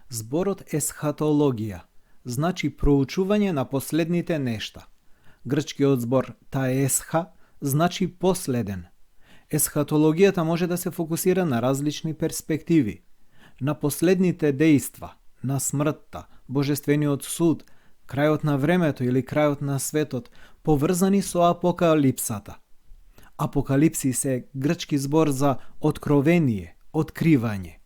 Зборот есхатологија значи проучување на последните нешта. Грчкиот збор таесха значи последен. Есхатологијата може да се фокусира на различни перспективи. На последните дејства, на смртта, божествениот суд, крајот на времето или крајот на светот, поврзани со апокалипсата. Апокалипсис е грчки збор за откровение, откривање.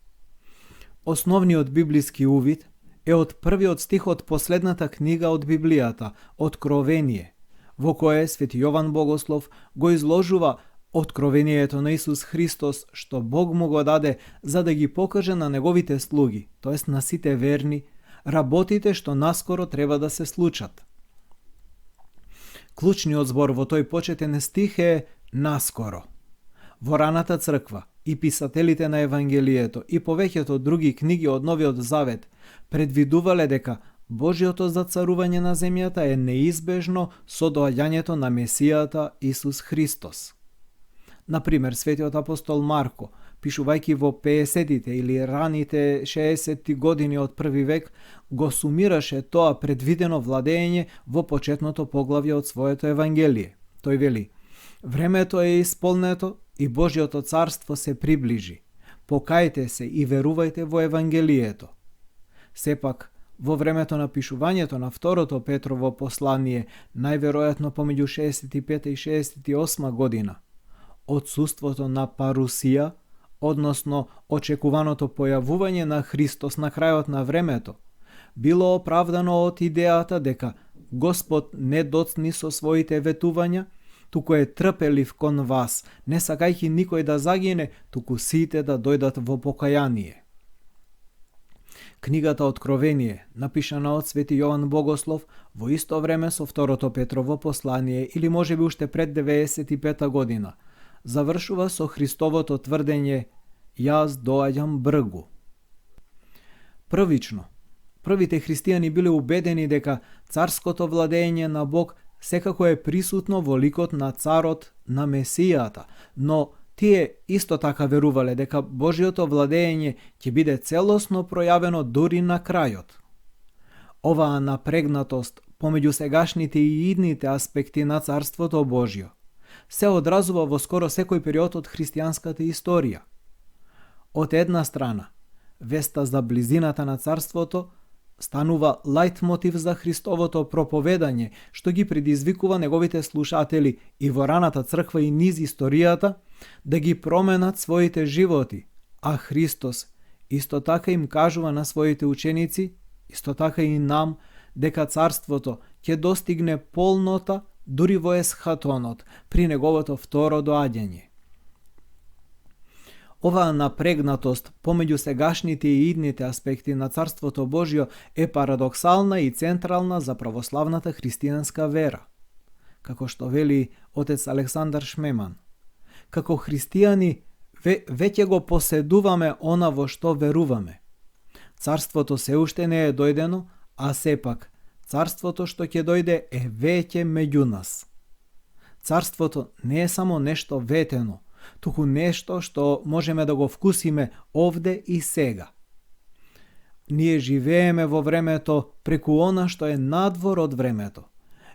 Основниот библиски увид е од првиот стих од последната книга од Библијата, Откровение, во кое Свети Јован Богослов го изложува откровението на Исус Христос, што Бог му го даде за да ги покаже на неговите слуги, тоест на сите верни, работите што наскоро треба да се случат. Клучниот збор во тој почетен стих е наскоро. Во раната црква и писателите на Евангелието и повеќето други книги од Новиот Завет предвидувале дека Божјото зацарување на земјата е неизбежно со доаѓањето на Месијата Исус Христос. Например, светиот апостол Марко, пишувајќи во 50-тите или раните 60-ти години од први век, го сумираше тоа предвидено владење во почетното поглавје од своето Евангелие. Тој вели: времето е исполнето и Божјото царство се приближи. Покајте се и верувајте во Евангелието. Сепак, во времето на пишувањето на второто Петрово послание, најверојатно помеѓу 65 и 68 година, отсуството на парусија, односно очекуваното појавување на Христос на крајот на времето, било оправдано од идејата дека Господ не доцни со своите ветувања, туку е трпелив кон вас, не сакајќи никој да загине, туку сите да дојдат во покаяние. Книгата Откровение, напишана од Свети Јован Богослов во исто време со второто Петрово послание или можеби уште пред 95 година, завршува со Христовото тврдење: јас доаѓам бргу. Првично, првите христијани биле убедени дека царското владење на Бог секако е присутно во ликот на царот, на Месијата, но тие исто така верувале дека Божјото владење ќе биде целосно пројавено дури на крајот. Оваа напрегнатост помеѓу сегашните и идните аспекти на Царството Божјо се одразува во скоро секој период од христијанската историја. Од една страна, веста за близината на Царството станува лајтмотив за Христовото проповедање, што ги предизвикува неговите слушатели и во раната црква и низ историјата да ги променат своите животи, а Христос исто така им кажува на своите ученици, исто така и нам, дека Царството ќе достигне полнота дури во есхатонот, при неговото второ доаѓање. Оваа напрегнатост помеѓу сегашните и идните аспекти на Царството Божјо е парадоксална и централна за православната христијанска вера. Како што вели отец Александар Шмеман, како христијани веќе го поседуваме она во што веруваме. Царството се уште не е дојдено, а сепак Царството што ќе дојде е веќе меѓу нас. Царството не е само нешто ветено, туку нешто што можеме да го вкусиме овде и сега. Ние живееме во времето преку она што е надвор од времето.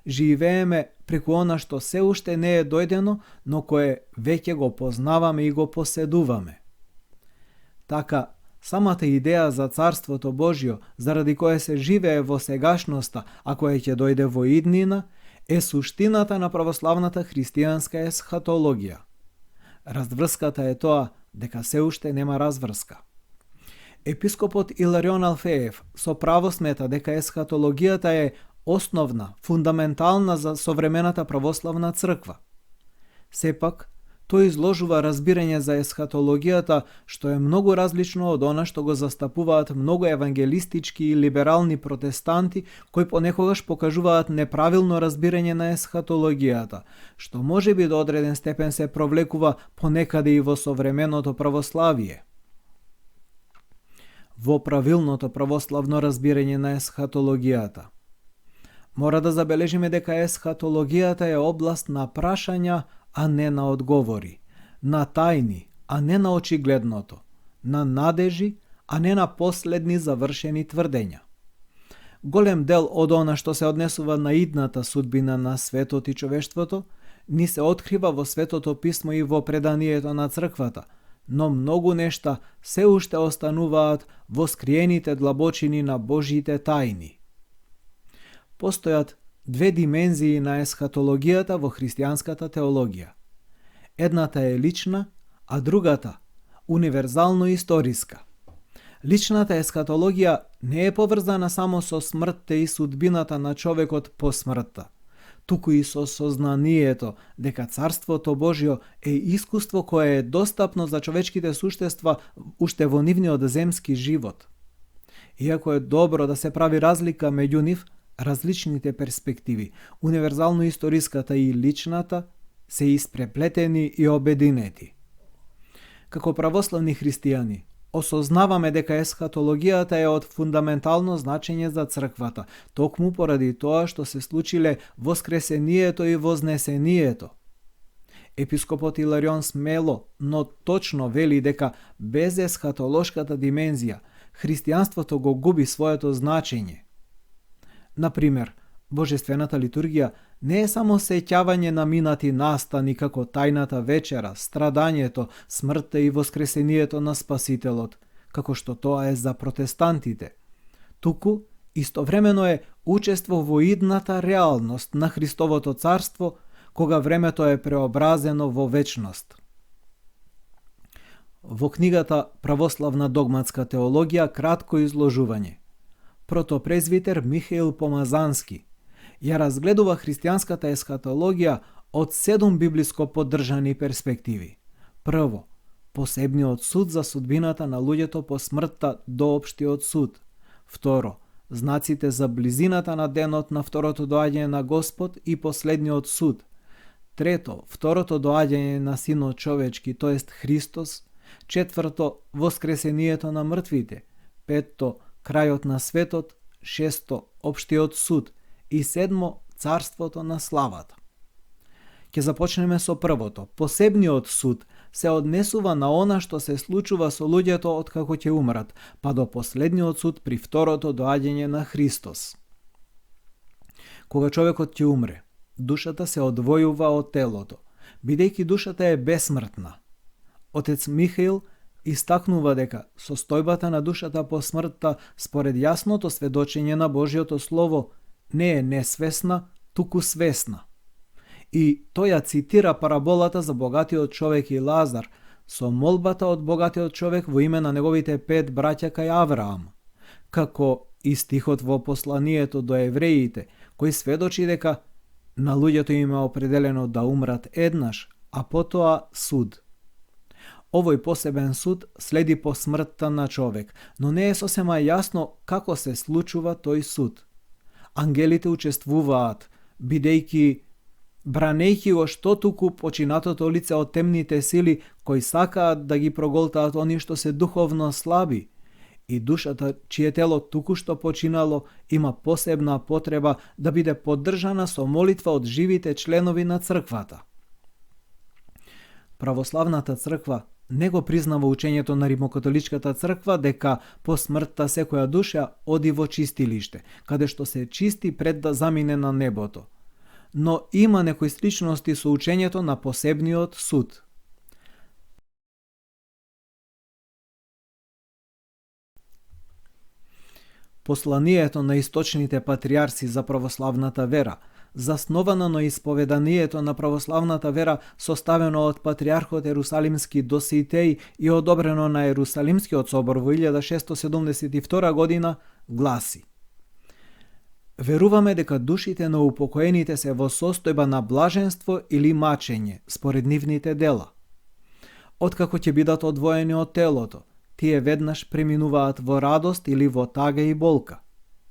Живееме преку она што се уште не е дојдено, но кое веќе го познаваме и го поседуваме. Така, самата идеја за Царството Божјо, заради кое се живее во сегашноста, а кое ќе дојде во иднина, е суштината на православната христијанска есхатологија. Разврската е тоа дека се уште нема разврска. Епископот Иларион Алфеев со право смета дека есхатологијата е основна, фундаментална за современата православна црква. Сепак, тој изложува разбирање за есхатологијата што е многу различно од она што го застапуваат многу евангелистички и либерални протестанти кои понекогаш покажуваат неправилно разбирање на есхатологијата, што може би до одреден степен се провлекува понекаде и во современото православие. Во правилното православно разбирање на есхатологијата мора да забележиме дека есхатологијата е област на прашања, а не на одговори, на тајни, а не на очигледното, на надежи, а не на последни завршени тврдења. Голем дел од она што се однесува на идната судбина на светот и човештвото, ни се открива во Светото писмо и во преданието на црквата, но многу нешта се уште остануваат во скриените длабочини на Божите тајни. Постојат две димензии на есхатологијата во христијанската теологија. Едната е лична, а другата универзално историска. Личната есхатологија не е поврзана само со смртта и судбината на човекот по смртта, туку и со сознанието дека Царството Божјо е искуство кое е достапно за човечките суштества уште во нивниот земски живот. Иако е добро да се прави разлика меѓу нив, различните перспективи, универзално историската и личната, се испреплетени и обединети. Како православни христијани, осознаваме дека есхатологијата е од фундаментално значење за црквата, токму поради тоа што се случиле воскресението и вознесението. Епископот Иларион смело, но точно вели дека без есхатолошката димензија, христијанството го губи своето значење. Например, Божествената литургија не е само сеќавање на минати настани како тајната вечера, страдањето, смртта и воскресението на Спасителот, како што тоа е за протестантите. Туку, истовремено е учество во идната реалност на Христовото царство, кога времето е преобразено во вечност. Во книгата Православна догматска теологија кратко изложување. Протопрезвитер Михаил Помазански ја разгледува христијанската есхатологија од 7 библиско поддржани перспективи. Прво, посебниот суд за судбината на луѓето по смртта до општиот суд. Второ, знаците за близината на денот на второто доаѓање на Господ и последниот суд. Трето, второто доаѓање на Синот човечки, тоест Христос. Четврто, воскресението на мртвите. Петто, крајот на светот. Шесто, општиот суд. И седмо, царството на славата. Ќе започнеме со првото. Посебниот суд се однесува на она што се случува со луѓето откако ќе умрат, па до последниот суд при второто доаѓање на Христос. Кога човекот ќе умре, душата се одвојува од телото, бидејќи душата е бесмртна. Отец Михаил истакнува дека состојбата на душата по смртта според јасното сведочење на Божјото Слово не е несвесна, туку свесна. И тој ја цитира параболата за богатиот човек и Лазар со молбата од богатиот човек во име на неговите 5 браќа кај Авраам, како и стихот во посланието до евреите, кој сведочи дека на луѓето им е определено да умрат еднаш, а потоа суд. Овој посебен суд следи по смртта на човек, но не е сосема јасно како се случува тој суд. Ангелите учествуваат, бидејќи бранејќи го што туку починатото лице од темните сили кои сакаат да ги проголтаат они што се духовно слаби, и душата чие тело туку што починало има посебна потреба да биде поддржана со молитва од живите членови на црквата. Православната црква не го признава учењето на Римокатоличката црква дека по смртта секоја душа оди во чистилиште, каде што се чисти пред да замине на небото. Но има некои сличности со учењето на посебниот суд. Посланието на источните патриарси за православната вера, засновано на исповеданието на православната вера, составено од патриархот Ерусалимски Доситеј и одобрено на Ерусалимскиот собор во 1672 година, гласи: Веруваме дека душите на упокоените се во состојба на блаженство или мачење, според нивните дела. Откако ќе бидат одвоени од телото, тие веднаш преминуваат во радост или во тага и болка.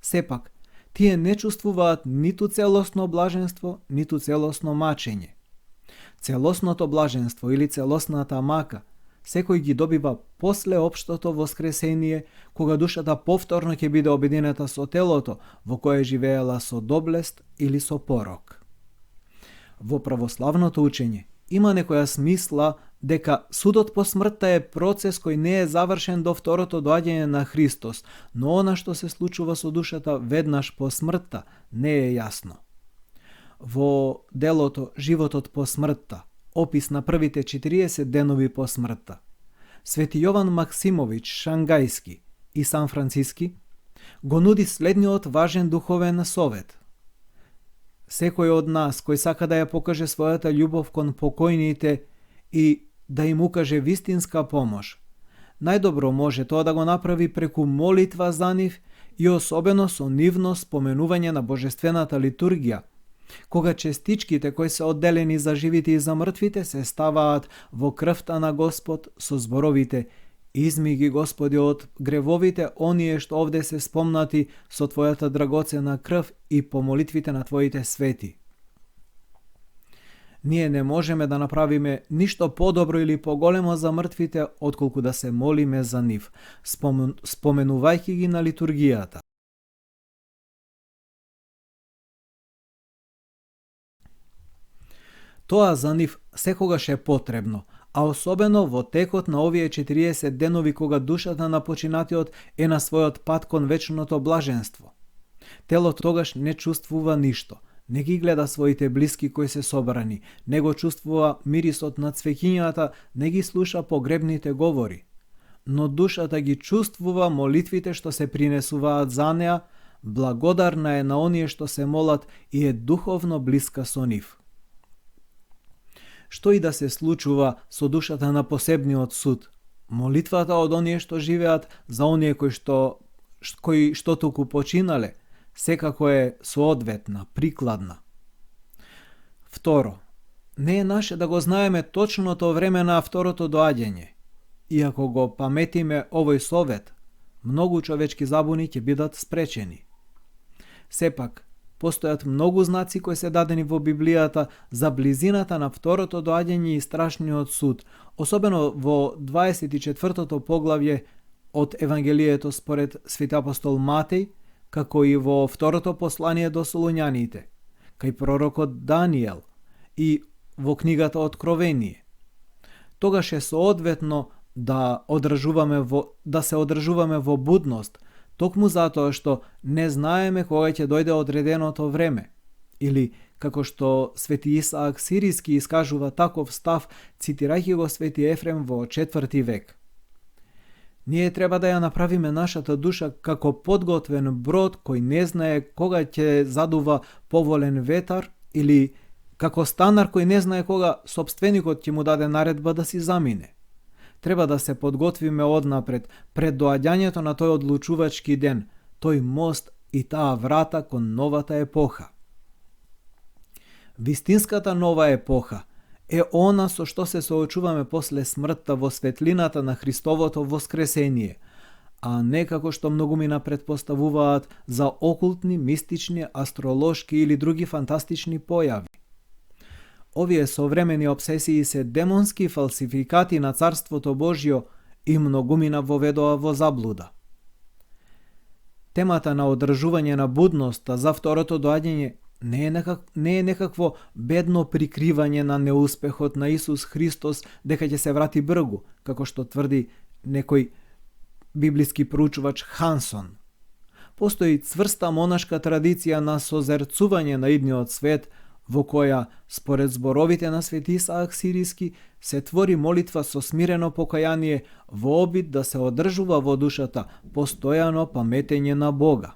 Сепак, тие не чувствуваат ниту целосно блаженство, ниту целосно мачење. Целосното блаженство или целосната мака секој ги добива после општото воскресение, кога душата повторно ќе биде обединета со телото, во кое живеела со доблест или со порок. Во православното учење има некоја смисла дека судот по смртта е процес кој не е завршен до второто доаѓање на Христос, но она што се случува со душата веднаш по смртта не е јасно. Во делото Животот по смртта, опис на првите 40 денови по смртта, Свети Јован Максимович Шангајски и Сан Франциски го нуди следниот важен духовен совет. Секој од нас кој сака да ја покаже својата љубов кон покојните и да им укаже вистинска помош, најдобро може тоа да го направи преку молитва за нив и особено со нивно споменување на божествената литургија, кога честичките кои се одделени за живите и за мртвите се ставаат во крвта на Господ со зборовите: изми ги Господи од гревовите оние што овде се спомнати со Твојата драгоцена крв и по молитвите на Твоите свети. Ние не можеме да направиме ништо подобро или поголемо за мртвите, отколку да се молиме за нив, споменувајќи ги на литургијата. Тоа за нив секогаш е потребно, а особено во текот на овие 40 денови кога душата на починатиот е на својот пат кон вечното блаженство. Телото тогаш не чувствува ништо, не ги гледа своите блиски кои се собрани, не го чувствува мирисот на цвеќињата, не ги слуша погребните говори. Но душата ги чувствува молитвите што се принесуваат за неа, благодарна е на оние што се молат и е духовно блиска со нив. Што и да се случува со душата на посебниот суд, молитвата од оние што живеат за оние кои што туку починале, секако е соодветна, прикладна. Второ, не е наше да го знаеме точното време на второто доаѓање. Иако го паметиме овој совет, многу човечки забуни ќе бидат спречени. Сепак, постојат многу знаци кои се дадени во Библијата за близината на второто доаѓање и страшниот суд, особено во 24-тото поглавје од Евангелието според Свети апостол Матеј, како и во второто послание до Солуњаните, кај пророкот Данијел и во книгата Откровение. Тогаш е соодветно да се одржуваме во будност, токму затоа што не знаеме кога ќе дојде одреденото време. Или, како што Свети Исаак Сириски искажува таков став, цитирајќи го Свети Ефрем во 4 век. Ние треба да ја направиме нашата душа како подготвен брод кој не знае кога ќе задува поволен ветар, или како станар кој не знае кога сопственикот ќе му даде наредба да си замине. Треба да се подготвиме однапред, пред доаѓањето на тој одлучувачки ден, тој мост и таа врата кон новата епоха. Вистинската нова епоха е она со што се соочуваме после смртта во светлината на Христовото воскресение, а не како што многумина предпоставуваат за окултни, мистични, астролошки или други фантастични појави. Овие современи обсесии се демонски фалсификати на Царството Божјо и многумина воведоа во заблуда. Темата на одржување на будноста за второто доаѓање не е некакво бедно прикривање на неуспехот на Исус Христос дека ќе се врати бргу, како што тврди некој библиски проучувач Хансон. Постои цврста монашка традиција на созерцување на идниот свет, во која, според зборовите на Свети Исаак Сириски, се твори молитва со смирено покаяние во обид да се одржува во душата постојано паметење на Бога.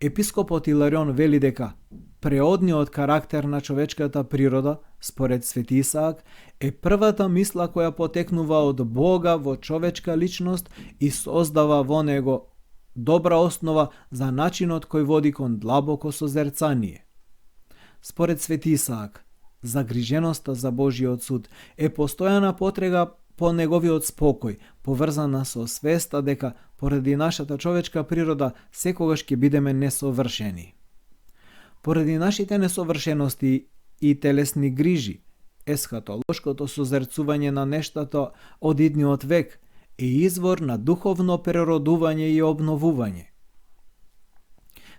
Епископот Иларион вели дека преодниот карактер на човечката природа, според Свети Исаак, е првата мисла која потекнува од Бога во човечка личност и создава во него добра основа за начинот кој води кон длабоко созерцание. Според Свети Исаак, загриженоста за Божиот суд е постојана потрега по неговиот спокој, поврзана со свеста дека поради нашата човечка природа секогаш ќе бидеме несовршени. Поради нашите несовршености и телесни грижи, есхатолошкото созерцување на нештата од идниот век е извор на духовно преродување и обновување.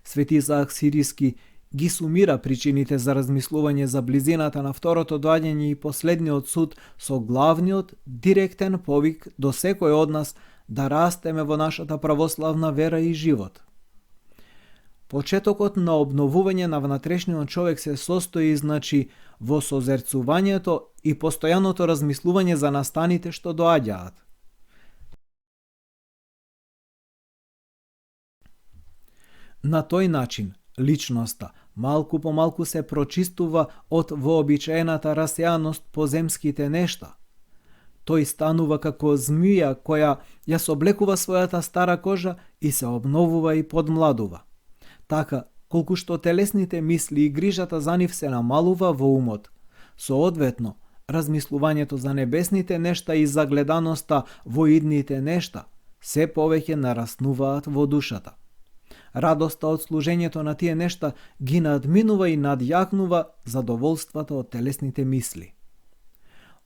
Свети Исаак Сириски ги сумира причините за размислување за близината на второто доаѓање и последниот суд со главниот директен повик до секој од нас да растеме во нашата православна вера и живот. Почетокот на обновување на внатрешниот човек се состои, во созерцувањето и постојаното размислување за настаните што доаѓаат. На тој начин, личноста малку по малку се прочистува од вообичаената расеаност по земските нешта. Тој станува како змија која ја соблекува својата стара кожа и се обновува и подмладува. Така, колку што телесните мисли и грижата за нив се намалува во умот, соодветно, размислувањето за небесните нешта и загледаноста во идните нешта се повеќе нараснуваат во душата. Радоста од служењето на тие нешта ги надминува и надјакнува задоволствата од телесните мисли.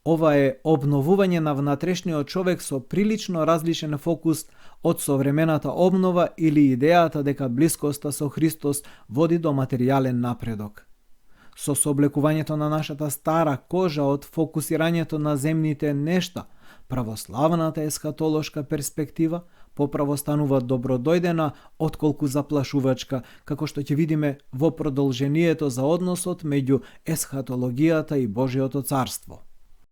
Ова е обновување на внатрешниот човек со прилично различен фокус од современата обнова или идејата дека блискоста со Христос води до материјален напредок. Со соблекувањето на нашата стара кожа од фокусирањето на земните нешта, православната есхатолошка перспектива поправо станува добродојдена отколку заплашувачка, како што ќе видиме во продолжението за односот меѓу есхатологијата и Божиото царство.